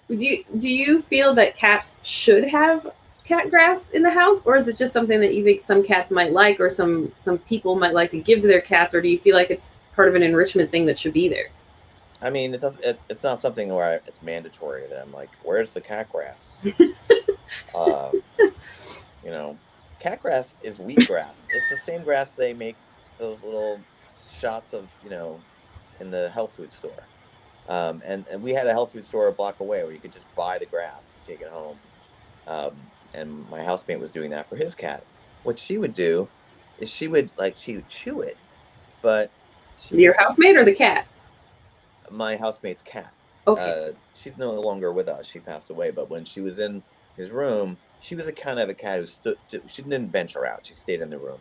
Do you feel that cats should have cat grass in the house, or is it just something that you think some cats might like, or some people might like to give to their cats, or do you feel like it's part of an enrichment thing that should be there? I mean, it's not something where it's mandatory that I'm like, where's the cat grass? You know, cat grass is wheatgrass. It's the same grass they make those little shots of, you know, in the health food store. And we had a health food store a block away where you could just buy the grass and take it home. And my housemate was doing that for his cat. What she would do is she would chew it, but your housemate or the cat? My housemate's cat. Okay. She's no longer with us. She passed away. But when she was in his room, she was a kind of a cat who she didn't venture out. She stayed in the room.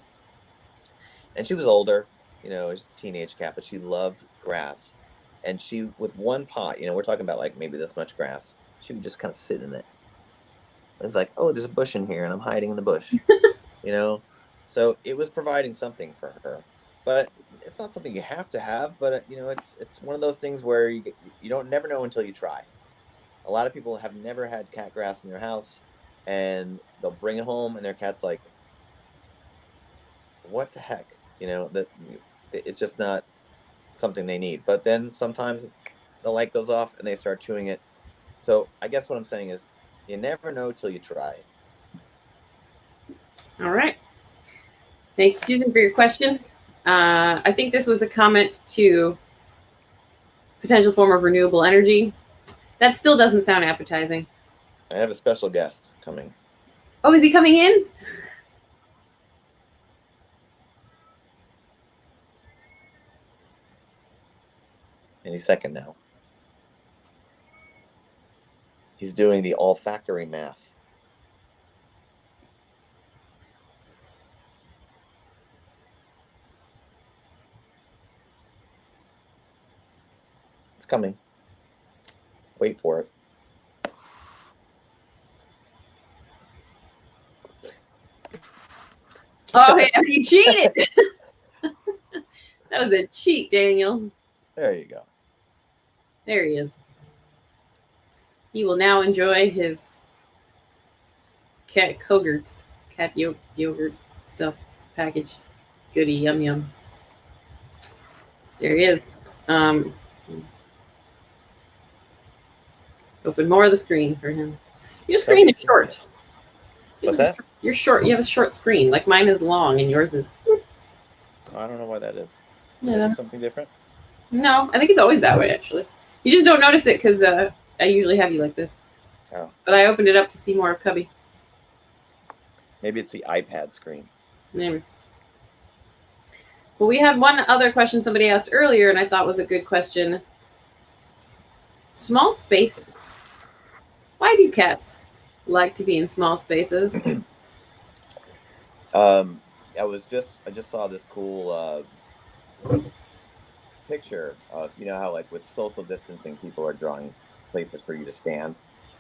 And she was older, you know, she's a teenage cat, but she loved grass. And she, with one pot, you know, we're talking about like maybe this much grass, she would just kind of sit in it. It was like, oh, there's a bush in here and I'm hiding in the bush, you know? So it was providing something for her. But it's not something you have to have, but you know, it's one of those things where you don't never know until you try. A lot of people have never had cat grass in their house, and they'll bring it home, and their cat's like, "What the heck?" You know, that it's just not something they need. But then sometimes the light goes off, and they start chewing it. So I guess what I'm saying is, you never know till you try. All right. Thank you, Susan, for your question. I think this was a comment to potential form of renewable energy. That still doesn't sound appetizing. I have a special guest coming. Oh, is he coming in? Any second now. He's doing the olfactory math. It's coming. Wait for it. Oh, yeah, you cheated. That was a cheat, Daniel. There you go. There he is. He will now enjoy his cat yogurt stuff package. Goody, yum yum. There he is. Open more of the screen for him. Your screen is short. What's that? You're short. You have a short screen. Like mine is long and yours is. I don't know why that is. Yeah. Something different? No, I think it's always that way, actually. You just don't notice it because I usually have you like this. Oh. But I opened it up to see more of Cubby. Maybe it's the iPad screen. Maybe. Well, we had one other question somebody asked earlier, and I thought was a good question. Small spaces. Why do cats like to be in small spaces? I just saw this cool picture of, you know how like with social distancing people are drawing places for you to stand,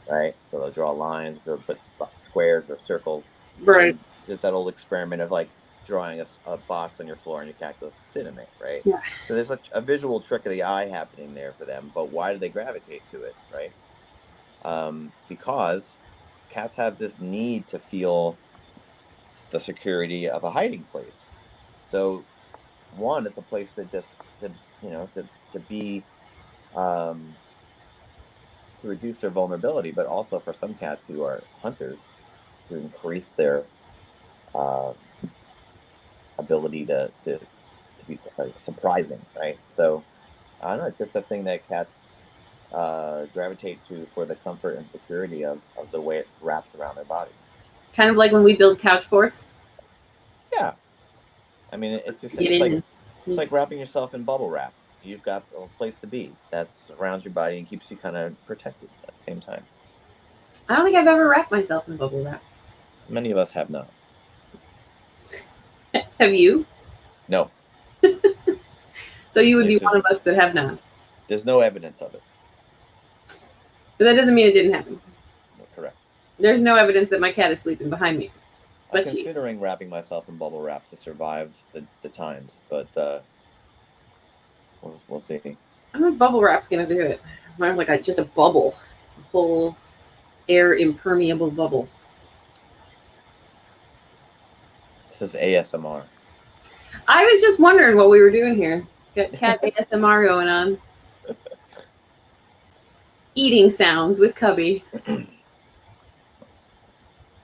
right? So they'll draw lines, they'll put squares or circles. Right. Just that old experiment of like drawing a box on your floor and your cat goes to sit in it, right? Yeah. So there's a visual trick of the eye happening there for them, but why do they gravitate to it, right? Because cats have this need to feel the security of a hiding place. So one, it's a place to just to be to reduce their vulnerability, but also for some cats who are hunters to increase their ability to be surprising, right? So I don't know, it's just a thing that cats gravitate to for the comfort and security of the way it wraps around their body. Kind of like when we build couch forts. Yeah, I mean it's like wrapping yourself in bubble wrap. You've got a place to be that's around your body and keeps you kind of protected at the same time. I don't think I've ever wrapped myself in bubble wrap. Many of us have not. Have you? No. So you would be one of us that have not. There's no evidence of it. But that doesn't mean it didn't happen. No, correct. There's no evidence that my cat is sleeping behind me. I'm considering wrapping myself in bubble wrap to survive the times, but we'll see. I don't know if bubble wrap's gonna do it. I'm like just a bubble, a whole air impermeable bubble. This is ASMR. I was just wondering what we were doing here. Got cat ASMR going on. Eating sounds with Cubby.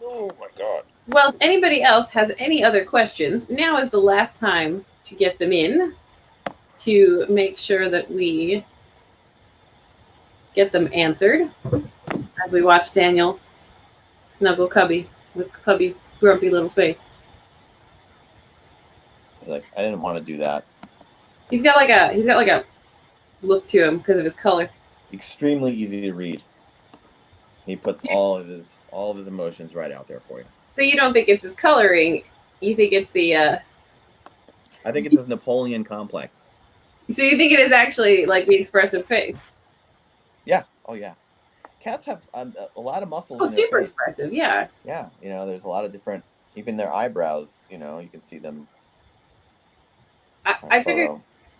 Oh my God. Well, if anybody else has any other questions, now is the last time to get them in to make sure that we get them answered as we watch Daniel snuggle Cubby with Cubby's grumpy little face. It's like, I didn't want to do that. He's got like a look to him because of his color. Extremely easy to read. He puts all of his emotions right out there for you. So you don't think it's his coloring? You think it's the? I think it's his Napoleon complex. So you think it is actually like the expressive face? Yeah. Oh yeah. Cats have a lot of muscles. Oh, in their super face. expressive. Yeah. Yeah. There's a lot of different. Even their eyebrows. You can see them. I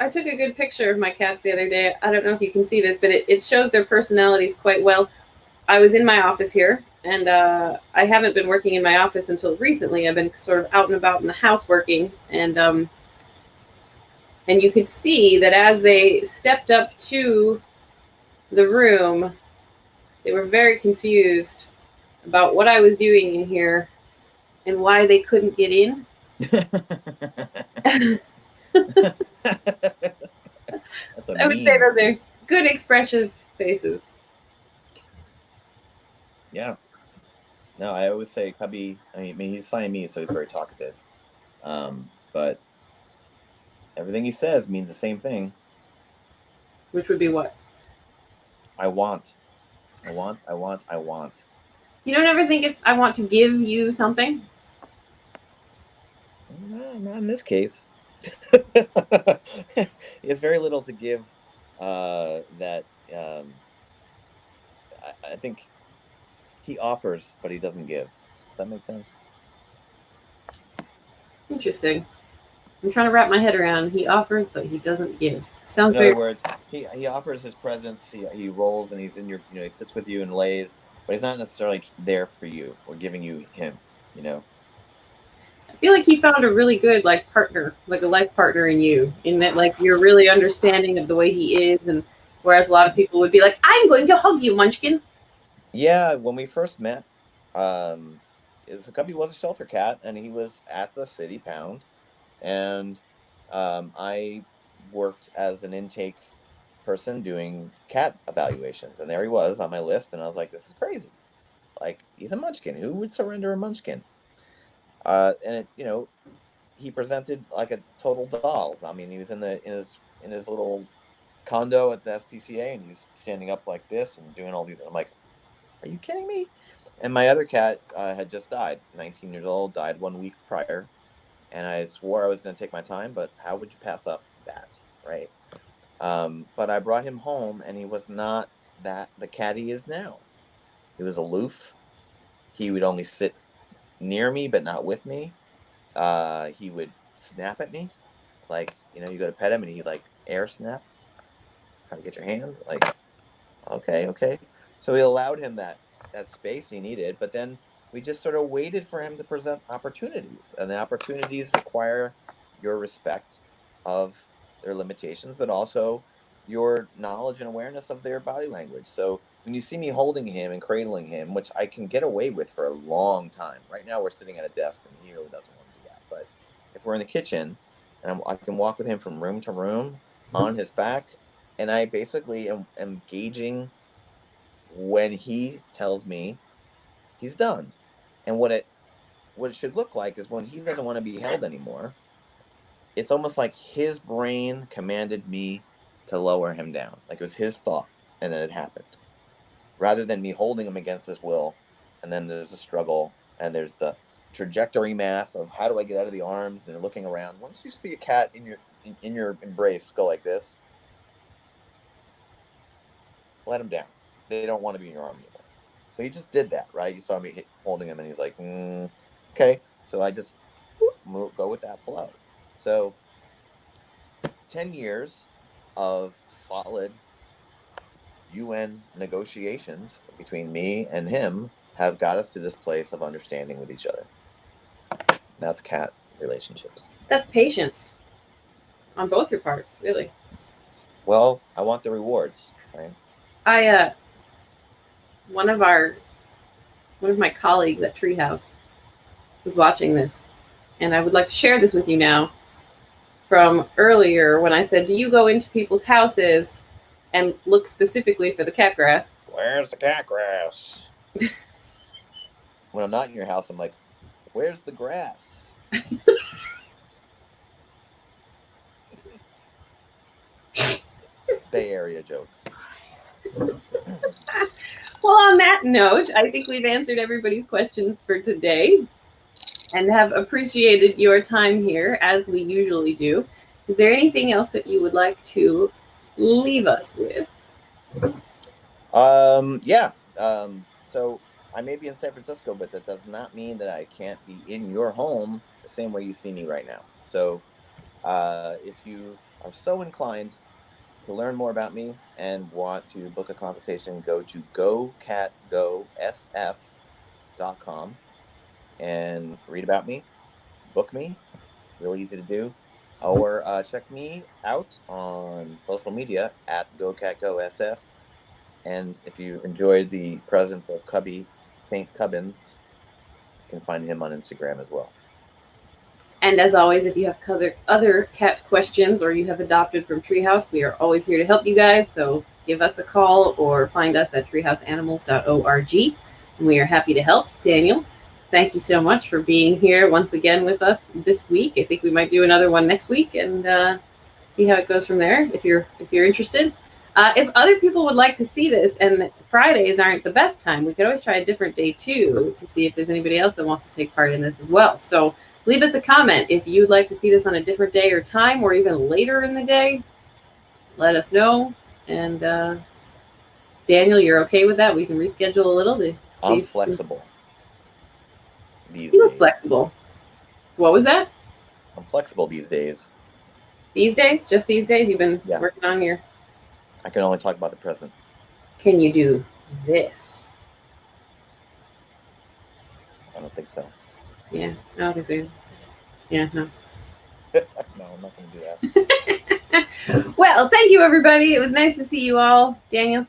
took a good picture of my cats the other day. I don't know if you can see this, but it shows their personalities quite well. I was in my office here, and I haven't been working in my office until recently. I've been sort of out and about in the house working, and you could see that as they stepped up to the room, they were very confused about what I was doing in here and why they couldn't get in. I would say those are good expressive faces. Yeah. No, I always say Cubby, I mean he's Siamese, so he's very talkative. But everything he says means the same thing. Which would be what? I want. You don't ever think it's I want to give you something? No, not in this case. He has very little to give that I think he offers, but he doesn't give. Does that make sense? Interesting. I'm trying to wrap my head around. He offers, but he doesn't give. Sounds In other very. words, he offers his presence. He rolls and he's in your, he sits with you and lays, but he's not necessarily there for you or giving you him. You know. I feel like he found a really good like partner, like a life partner in you, in that like you're really understanding of the way he is, and whereas a lot of people would be like, "I'm going to hug you, Munchkin." Yeah, when we first met, he was a shelter cat, and he was at the city pound, and I worked as an intake person doing cat evaluations, and there he was on my list, and I was like, "This is crazy! Like, he's a Munchkin. Who would surrender a Munchkin?" And he presented like a total doll. I mean, he was in his little condo at the SPCA, and he's standing up like this and doing all these. And I'm like, "Are you kidding me?" And my other cat had just died, 19 years old, died 1 week prior. And I swore I was going to take my time, but how would you pass up that, right? But I brought him home, and he was not the cat he is now. He was aloof. He would only sit near me, but not with me. He would snap at me, like you go to pet him, and he like air snap, try to get your hand, like okay, okay. So we allowed him that space he needed, but then we just sort of waited for him to present opportunities, and the opportunities require your respect of their limitations, but also your knowledge and awareness of their body language. So when you see me holding him and cradling him, which I can get away with for a long time. Right now we're sitting at a desk, and he really doesn't want to do that. But if we're in the kitchen, and I can walk with him from room to room on his back, and I basically am gauging when he tells me he's done. And what it should look like is when he doesn't want to be held anymore, it's almost like his brain commanded me to lower him down. Like it was his thought, and then it happened. Rather than me holding him against his will, and then there's a struggle, and there's the trajectory math of how do I get out of the arms, and they're looking around. Once you see a cat in your embrace go like this, let him down. They don't want to be in your arm anymore. So he just did that, right? You saw me holding him, and he's like, okay. So I just go with that flow. So 10 years of solid UN negotiations between me and him have got us to this place of understanding with each other. That's cat relationships. That's patience on both your parts, really. Well, I want the rewards, right? One of my colleagues at Treehouse was watching this, and I would like to share this with you now from earlier when I said, do you go into people's houses and look specifically for the cat grass? Where's the cat grass? When I'm not in your house, I'm like, where's the grass? Bay Area joke. Well, on that note, I think we've answered everybody's questions for today and have appreciated your time here as we usually do. Is there anything else that you would like to leave us with? Yeah. So I may be in San Francisco, but that does not mean that I can't be in your home the same way you see me right now. So if you are so inclined to learn more about me and want to book a consultation, go to GOCATGOSF.com and read about me, book me. It's really easy to do. Or check me out on social media at GOCATGOSF. And if you enjoyed the presence of Cubby St. Cubbins, you can find him on Instagram as well. And as always, if you have other cat questions or you have adopted from Treehouse, we are always here to help you guys. So give us a call or find us at treehouseanimals.org. And we are happy to help. Daniel, thank you so much for being here once again with us this week. I think we might do another one next week and see how it goes from there if you're interested. If other people would like to see this, and Fridays aren't the best time, we could always try a different day too to see if there's anybody else that wants to take part in this as well. So leave us a comment if you'd like to see this on a different day or time, or even later in the day. Let us know. And Daniel, you're okay with that? We can reschedule a little to see. I'm flexible. You look flexible. What was that? I'm flexible these days. These days? Just these days? You've been working on your... I can only talk about the present. Can you do this? I don't think so. Yeah, I don't think so. Yeah, no. No, I'm not going to do that. Well, thank you, everybody. It was nice to see you all. Daniel?